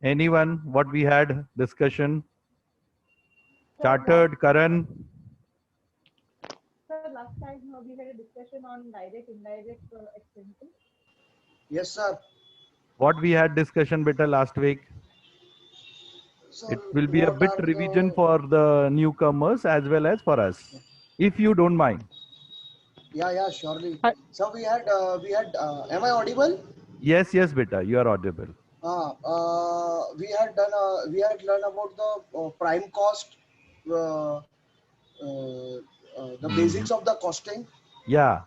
Anyone? What we had discussion? So Chartered, Karan. last time we had a discussion on direct, indirect expenses. Yes, sir. What we had discussion better last week? Sir, It will be a what bit are revision the... for the newcomers as well as for us, if you don't mind. Yeah, surely. Uh, So am I audible? Yes, yes, beta, you are audible. We had learned about the prime cost, uh, the Mhm. basics of the costing. Yeah,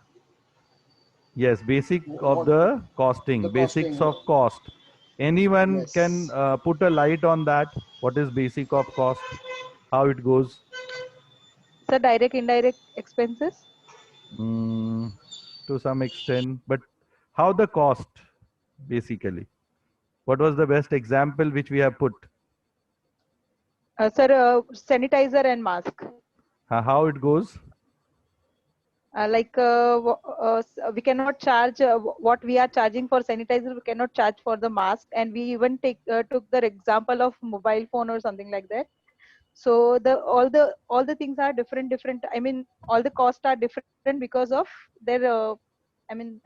yes, basic of What the costing, the basics costing? of cost. Anyone can Yes. put a light on that? What is basic of cost? How it goes? So direct, indirect expenses. Mm, to some extent, but how the cost basically? What was the best example which we have put? Sir, sanitizer and mask. How it goes? We cannot charge what we are charging for sanitizer. We cannot charge for the mask, and we even took the example of mobile phone or something like that. So all the things are different. I mean, all the costs are different because of their. I mean,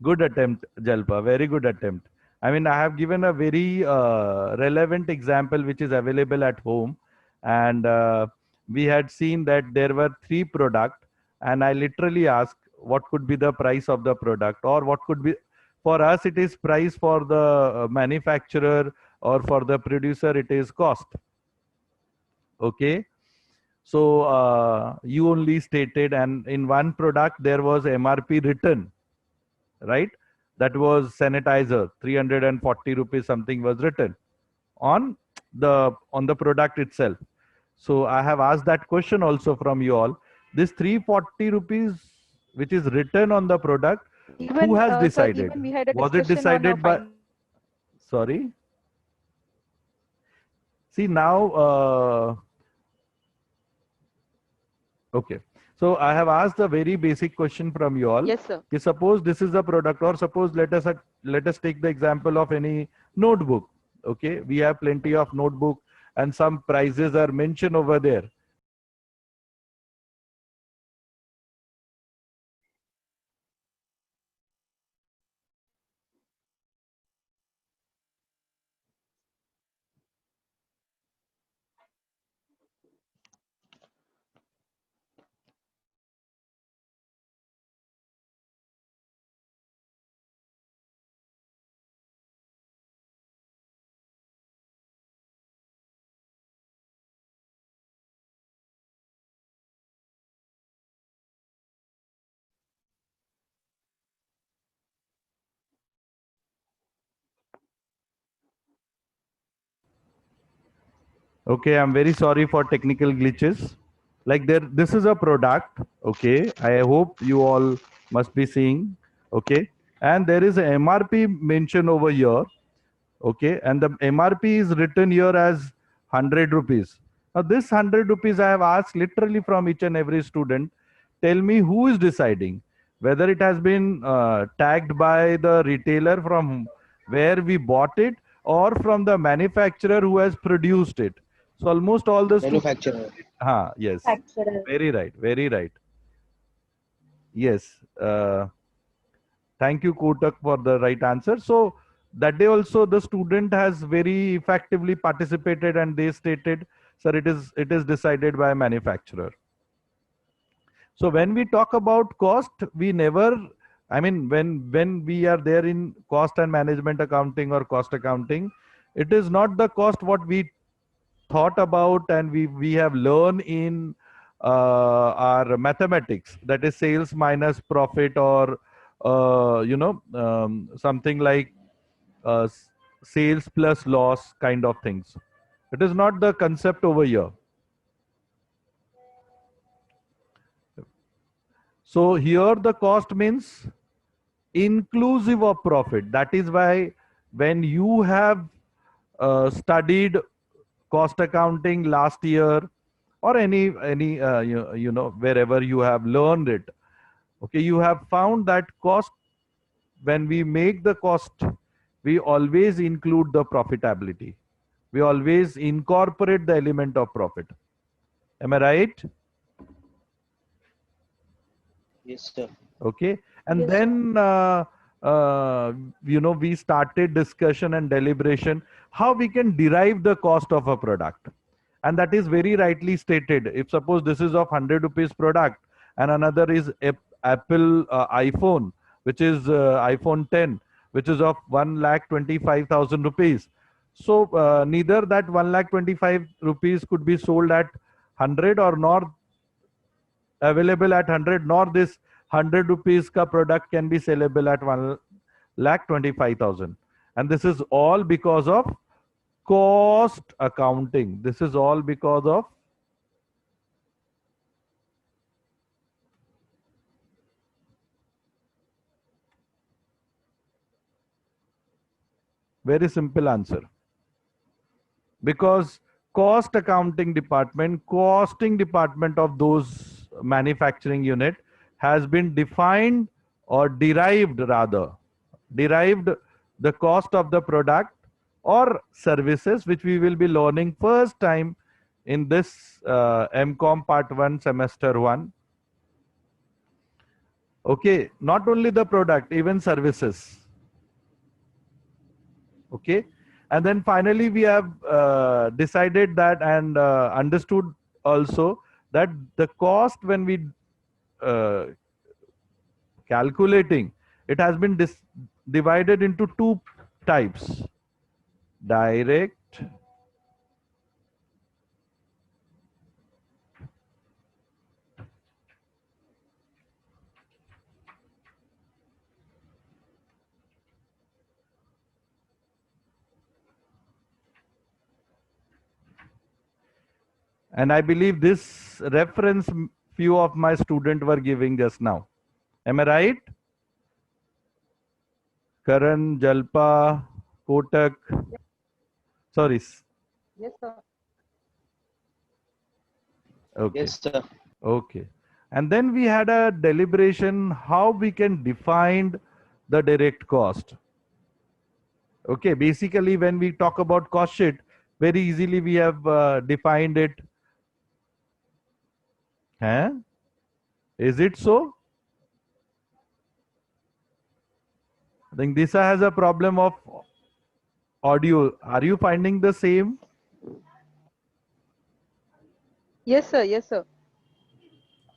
Good attempt, Jalpa. Very good attempt. I mean, I have given a very relevant example which is available at home, and we had seen that there were three products, and I literally asked what could be the price of the product, or what could be for us. It is price for the manufacturer, or for the producer. It is cost. Okay. So you only stated, and in one product there was MRP written, right? That was sanitizer, 340 rupees something was written on the product itself. So I have asked that question also from you all. This 340 rupees which is written on the product, who even has sir, decided? even we had a Was it discussion on decided by, sorry? See now, okay. So I have asked a very basic question from you all. Yes, sir. Suppose this is the product, or suppose let us take the example of any notebook. Okay, we have plenty of notebook, and some prices are mentioned over there. Okay, I'm very sorry for technical glitches. Like this is a product. Okay, I hope you all must be seeing. Okay, and there is a MRP mentioned over here. Okay, and the MRP is written here as 100 rupees. Now this 100 rupees I have asked literally from each and every student. Tell me who is deciding whether it has been tagged by the retailer from where we bought it, or from the manufacturer who has produced it. So almost all the students. Manufacturer. Yes, very right, very right. Yes. Thank you, Kotak, for the right answer. So that day also the student has very effectively participated, and they stated, sir, it is decided by manufacturer. So when we talk about cost, we never, I mean, when we are there in cost and management accounting or cost accounting, it is not the cost what we thought about and we have learned in our mathematics, that is sales minus profit, or something like uh, s- sales plus loss kind of things. It is not the concept over here. So here the cost means inclusive of profit. That is why when you have studied cost accounting last year, or any wherever you have learned it, okay, you have found that cost, when we make the cost, we always include the profitability. We always incorporate the element of profit. Am I right? Yes, sir. Okay. And Yes, then, we started discussion and deliberation how we can derive the cost of a product. And that is very rightly stated. If suppose this is of 100 rupees product and another is Apple iPhone, which is iPhone 10, which is of 1,25,000 rupees. So neither that 1,25,000 rupees could be sold at 100 or nor available at 100, nor this 100 rupees ka product can be sellable at 1,25,000. And this is all because of cost accounting. This is all because of very simple answer. Because cost accounting department, costing department of those manufacturing unit has been defined or derived rather, derived the cost of the product or services, which we will be learning first time in this MCOM part 1 semester 1. Okay, not only the product, even services. Okay, and then finally we have decided that and understood also that the cost when we uh, calculating, it has been divided into two types: direct and I believe this reference few of my students were giving just now. Am I right? Karan, Jalpa, Kotak. Sorry. yes, sir. Okay. Yes, sir. Okay. And then we had a deliberation how we can define the direct cost. Okay. Basically, when we talk about cost sheet, very easily we have defined it. Huh? Is it so? I think Disha has a problem of audio. Are you finding the same? Yes, sir. Yes, sir.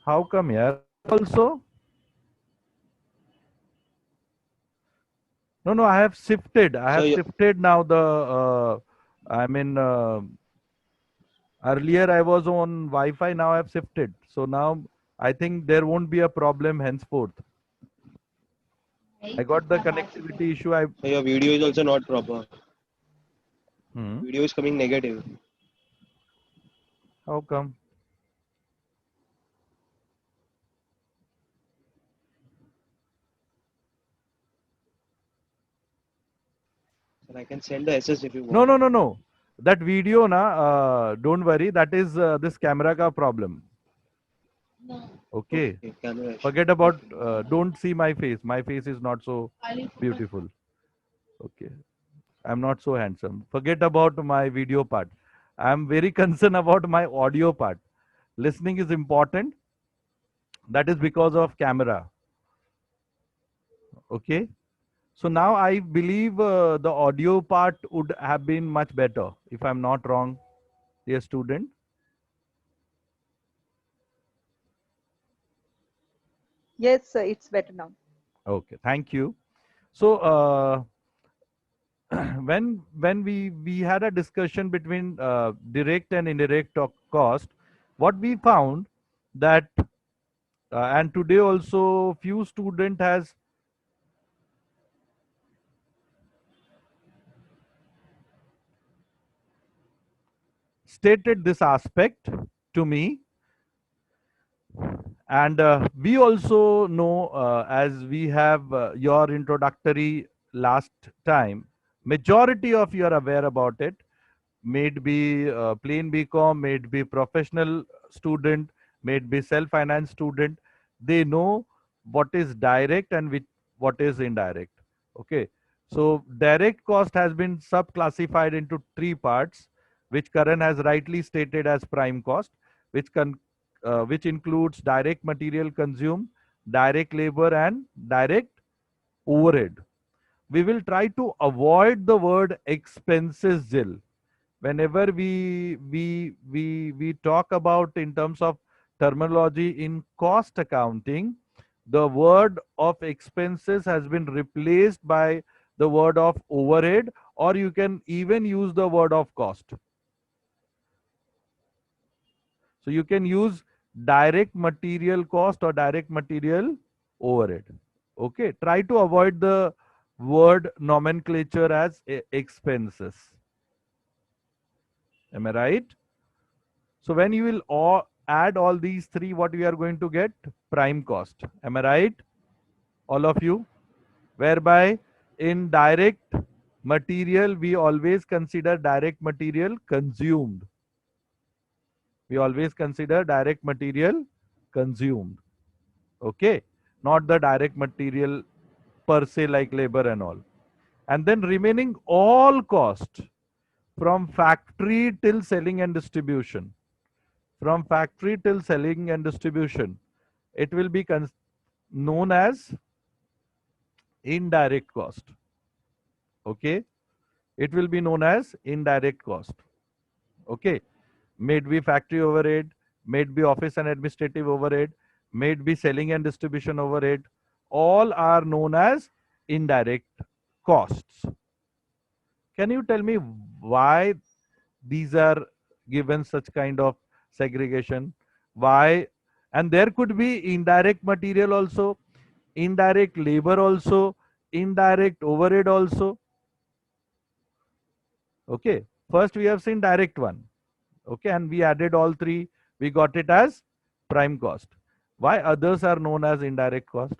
How come here also? No, I have shifted. I So have you, shifted now the, earlier I was on Wi-Fi, now I have shifted. So now I think there won't be a problem henceforth. I got the connectivity issue. so your video is also not proper. Hmm, Video is coming negative. how come? Sir, I can send the SS if you want. No. That video, don't worry. That is this camera ka problem. Okay. Okay, camera issue. Forget about, don't see my face. My face is not so beautiful. Okay. I'm not so handsome. Forget about my video part. I'm very concerned about my audio part. Listening is important. That is because of camera. Okay. So now I believe the audio part would have been much better, if I'm not wrong, dear student. Yes, sir. It's better now. Okay, thank you. So when we had a discussion between direct and indirect cost, what we found that and today also few student has stated this aspect to me, and we also know as we have your introductory last time, majority of you are aware about it, may it be plain BCom, may it be professional student, may it be self-finance student, they know what is direct and what is indirect. Okay. So direct cost has been subclassified into three parts, which Karan has rightly stated as prime cost, which includes direct material consumed, direct labor, and direct overhead. We will try to avoid the word expenses, Jill. Whenever we talk about in terms of terminology in cost accounting, the word of expenses has been replaced by the word of overhead, or you can even use the word of cost. So you can use direct material cost or direct material overhead. Okay, try to avoid the word nomenclature as expenses. Am I right? So when you will add all these three, what we are going to get? Prime cost. Am I right? All of you? Whereby in direct material, we always consider direct material consumed. We always consider direct material consumed. Okay? Not the direct material per se like labor and all. And then remaining all cost from factory till selling and distribution. From factory till selling and distribution, it will be known as indirect cost. Okay? It will be known as indirect cost. Okay? May it be factory overhead, may it be office and administrative overhead, may it be selling and distribution overhead, all are known as indirect costs. Can you tell me why these are given such kind of segregation? Why? And there could be indirect material also, indirect labor also, indirect overhead also. Okay, first we have seen direct one. Okay, and we added all three, we got it as prime cost. Why others are known as indirect cost?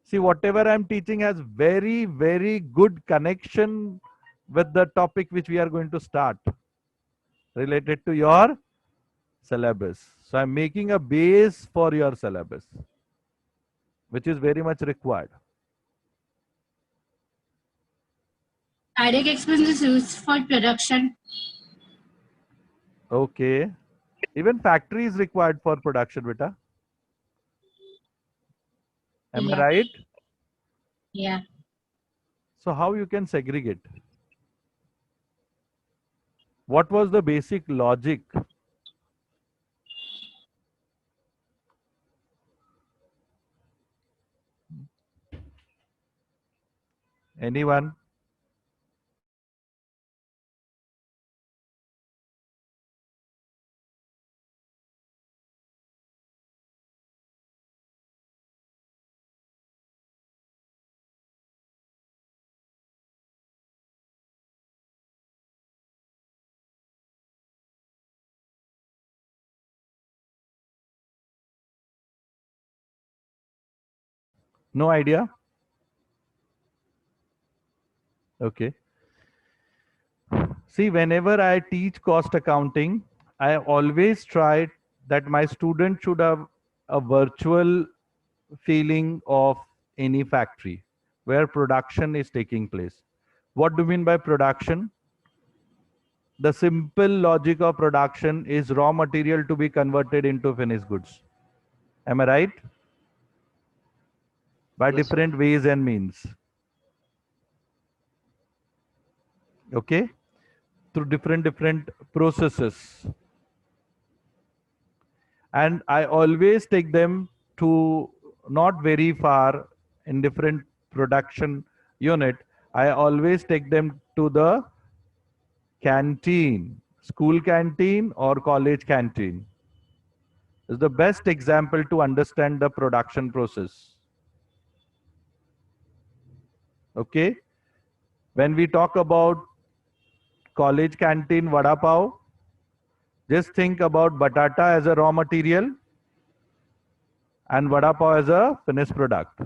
See, whatever I'm teaching has very, very good connection with the topic which we are going to start related to your syllabus. So I'm making a base for your syllabus, which is very much required. Direct expenses used for production. Okay. Even factory is required for production, beta. Am I right? Yeah. So how you can segregate? What was the basic logic? Anyone? No idea? Okay. See, whenever I teach cost accounting, I always try that my student should have a virtual feeling of any factory where production is taking place. What do you mean by production? The simple logic of production is raw material to be converted into finished goods. Am I right? By Yes, sir. different ways and means. Okay? Through different processes. And I always take them to not very far in different production unit. I always take them to the canteen, school canteen or college canteen. Is the best example to understand the production process. Okay? When we talk about college canteen vada pav, just think about batata as a raw material and vada pav as a finished product.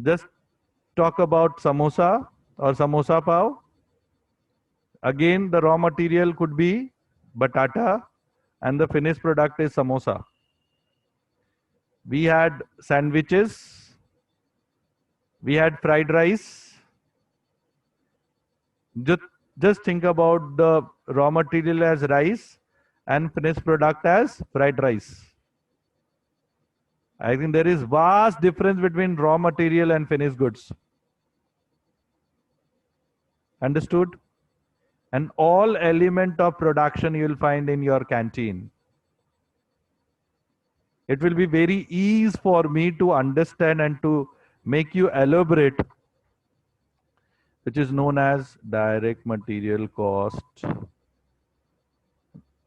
Just talk about samosa or samosa pav. Again, the raw material could be batata and the finished product is samosa. We had sandwiches. We had fried rice. Just think about the raw material as rice and finished product as fried rice. I think there is vast difference between raw material and finished goods. Understood? And all element of production you will find in your canteen. It will be very easy for me to understand and to make you elaborate, which is known as direct material cost.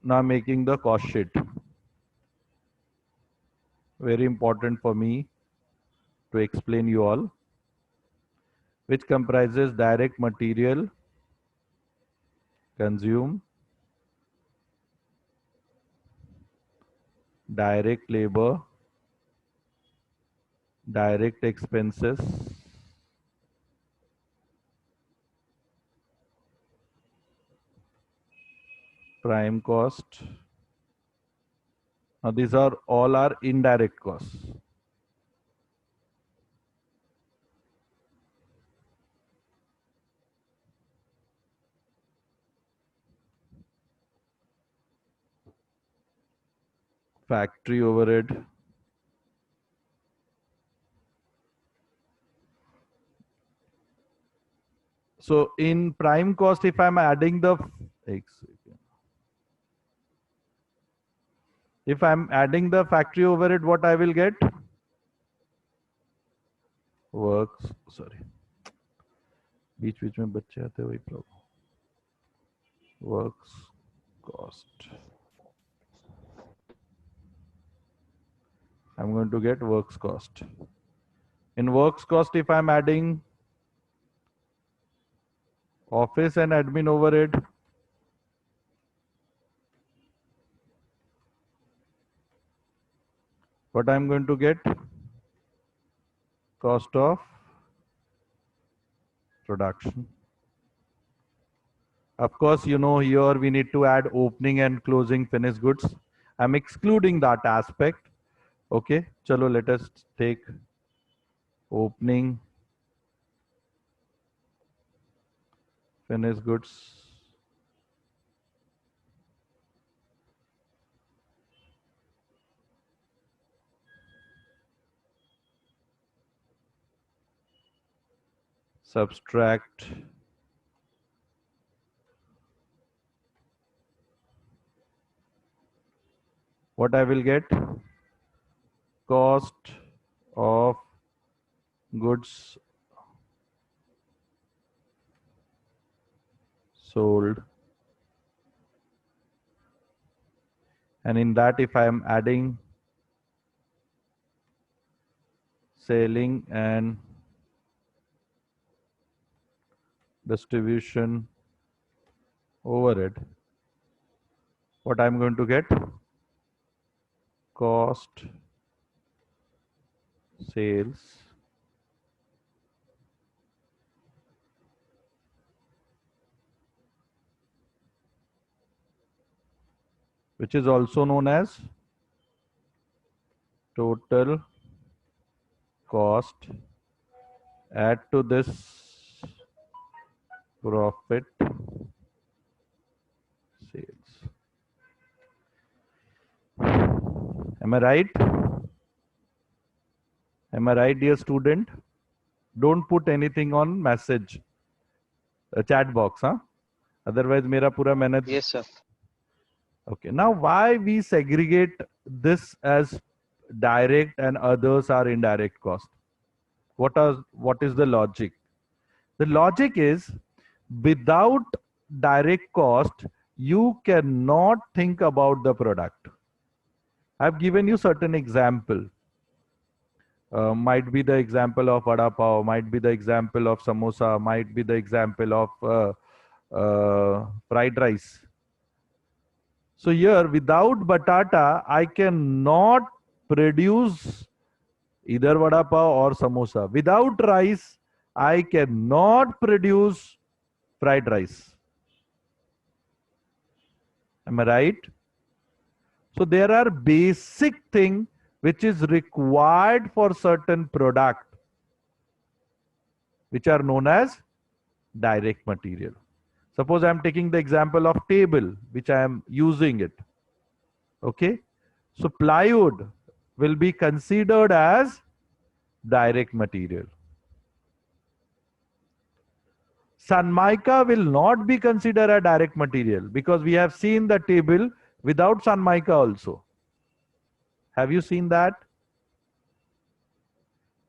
Now making the cost sheet. Very important for me to explain you all, which comprises direct material consumed, direct labor, direct expenses, prime cost. Now these are all our indirect costs. Factory overhead. So in prime cost, if I'm adding the factory overhead, what I will get? Works, sorry. बीच में बच्चे आते वही problem. Works cost. I'm going to get works cost. In works cost, if I'm adding office and admin overhead, what I'm going to get? Cost of production. Of course, you know, here we need to add opening and closing finished goods. I'm excluding that aspect. Okay, chalo, let us take opening finished goods. Subtract what I will get? Cost of goods sold. And in that, if I am adding selling and distribution overhead, what I'm going to get? Cost sales which is also known as total cost. Add to this profit sales. Am I right? Am I right, dear student? Don't put anything on message, chat box, huh? Otherwise, mera pura manage. Yes, sir. Okay. Now, why we segregate this as direct and others are indirect cost? What is the logic? The logic is, without direct cost, you cannot think about the product. I've given you certain example. Might be the example of vada pav, might be the example of samosa, might be the example of fried rice. So here, without batata, I cannot produce either vada pav or samosa. Without rice, I cannot produce fried rice. Am I right? So there are basic things which is required for certain product. which are known as direct material. Suppose I am taking the example of table, which I am using it. Okay. So plywood will be considered as direct material. Sunmica will not be considered a direct material because we have seen the table without Sunmica also. Have you seen that?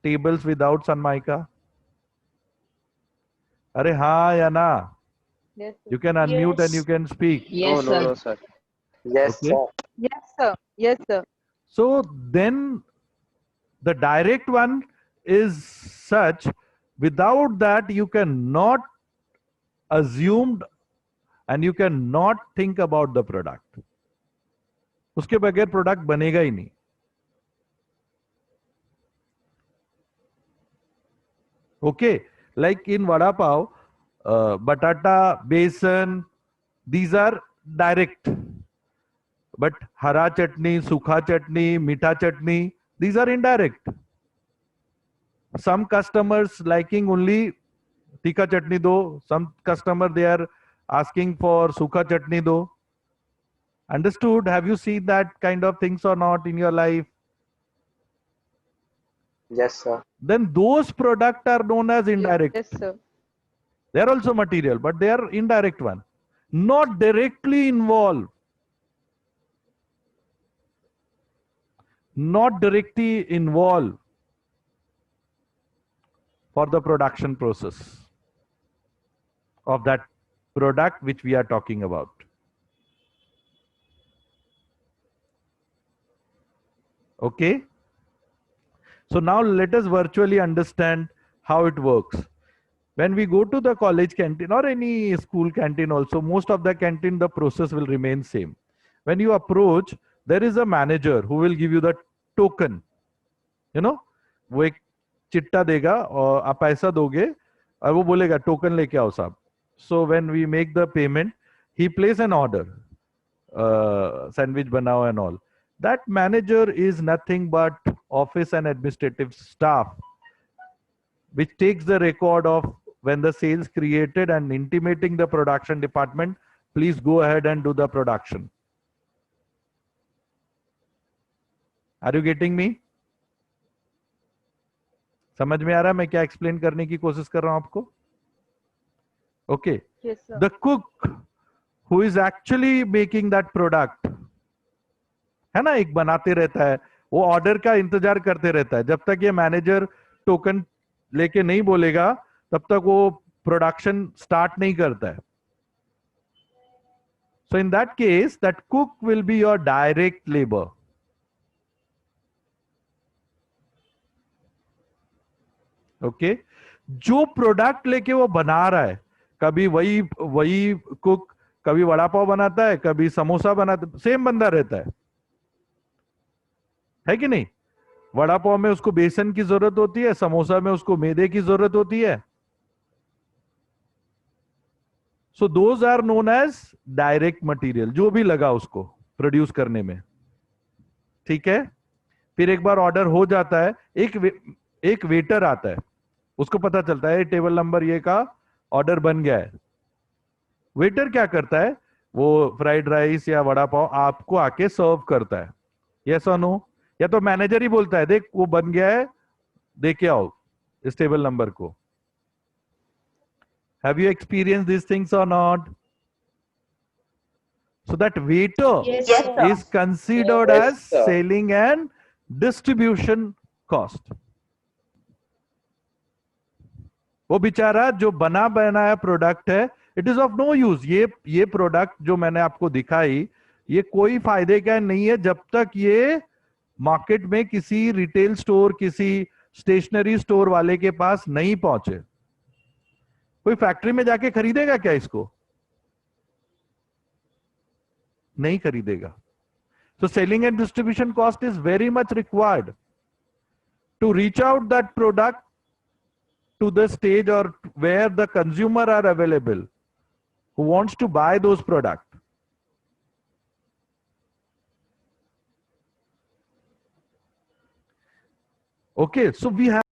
Tables without Sunmica? Are ha ya na? Yes, sir. You can unmute and you Yes. can speak. Yes, No, sir. sir. Yes, Okay. sir. Yes, sir. Yes, sir. So then the direct one is such, without that you cannot assume and you cannot think about the product. उसके बगैर product बनेगा ही नहीं. Okay, like in vada pav, batata, besan, these are direct. But hara chutney, sukha chutney, meetha chutney, these are indirect. Some customers liking only tikka chutney do. Some customer they are asking for sukha chutney do. Understood? Have you seen that kind of things or not in your life? Yes, sir. Then those products are known as indirect. Yes, sir. They are also material, but they are indirect one. Not directly involved. Not directly involved for the production process of that product which we are talking about. Okay. So now let us virtually understand how it works. When we go to the college canteen or any school canteen also, most of the canteen, the process will remain same. When you approach, there is a manager who will give you the token. You know, वो एक चिट्टा देगा और आप पैसा दोगे और वो बोलेगा टोकन लेके आओ साहब. So when we make the payment, he places an order, sandwich banao and all. That manager is nothing but office and administrative staff, which takes the record of when the sales created and intimating the production department, please go ahead and do the production. Are you getting me? समझ में आ रहा है मैं क्या explain करने की कोशिश कर रहा हूं आपको? Okay. Yes, sir. The cook who is actually making that product, है ना, एक बनाते रहता है, वो ऑर्डर का इंतजार करते रहता है. जब तक ये मैनेजर टोकन लेके नहीं बोलेगा तब तक वो प्रोडक्शन स्टार्ट नहीं करता है. So in that case, that cook will be your direct labor. Okay. जो प्रोडक्ट लेके वो बना रहा है, कभी वही कुक कभी वड़ा पाव बनाता है, कभी समोसा बनाता है, सेम बंदा रहता है कि नहीं? वड़ा पाव में उसको बेसन की जरूरत होती है, समोसा में उसको मैदे की जरूरत होती है. So those are known as direct material, जो भी लगा उसको प्रोड्यूस करने में. ठीक है. फिर एक बार ऑर्डर हो जाता है, एक वेटर आता है, उसको पता चलता है टेबल नंबर ये का ऑर्डर बन गया है. वेटर क्या करता है, वो फ्राइड राइस या वड़ा पाव आपको आके सर्व करता है. यस और नो? या तो मैनेजर ही बोलता है देख वो बन गया है, दे के आओ इस टेबल नंबर को. Have you experienced these things or not? So that waiter Yes, Yes, sir. sir. is considered Yes, as sir. selling and distribution cost. वो बेचारा जो बना बनाया प्रोडक्ट है, it is of no use. ये product जो मैंने आपको दिखाई, ये कोई फायदे का नहीं है जब तक ये मार्केट में किसी रिटेल स्टोर, किसी स्टेशनरी स्टोर वाले के पास नहीं पहुंचे. कोई फैक्ट्री में जाके खरीदेगा क्या इसको? नहीं खरीदेगा. So selling and distribution cost is very much required to reach out that product to the stage or where the consumer are available who wants to buy those products. Okay, so we have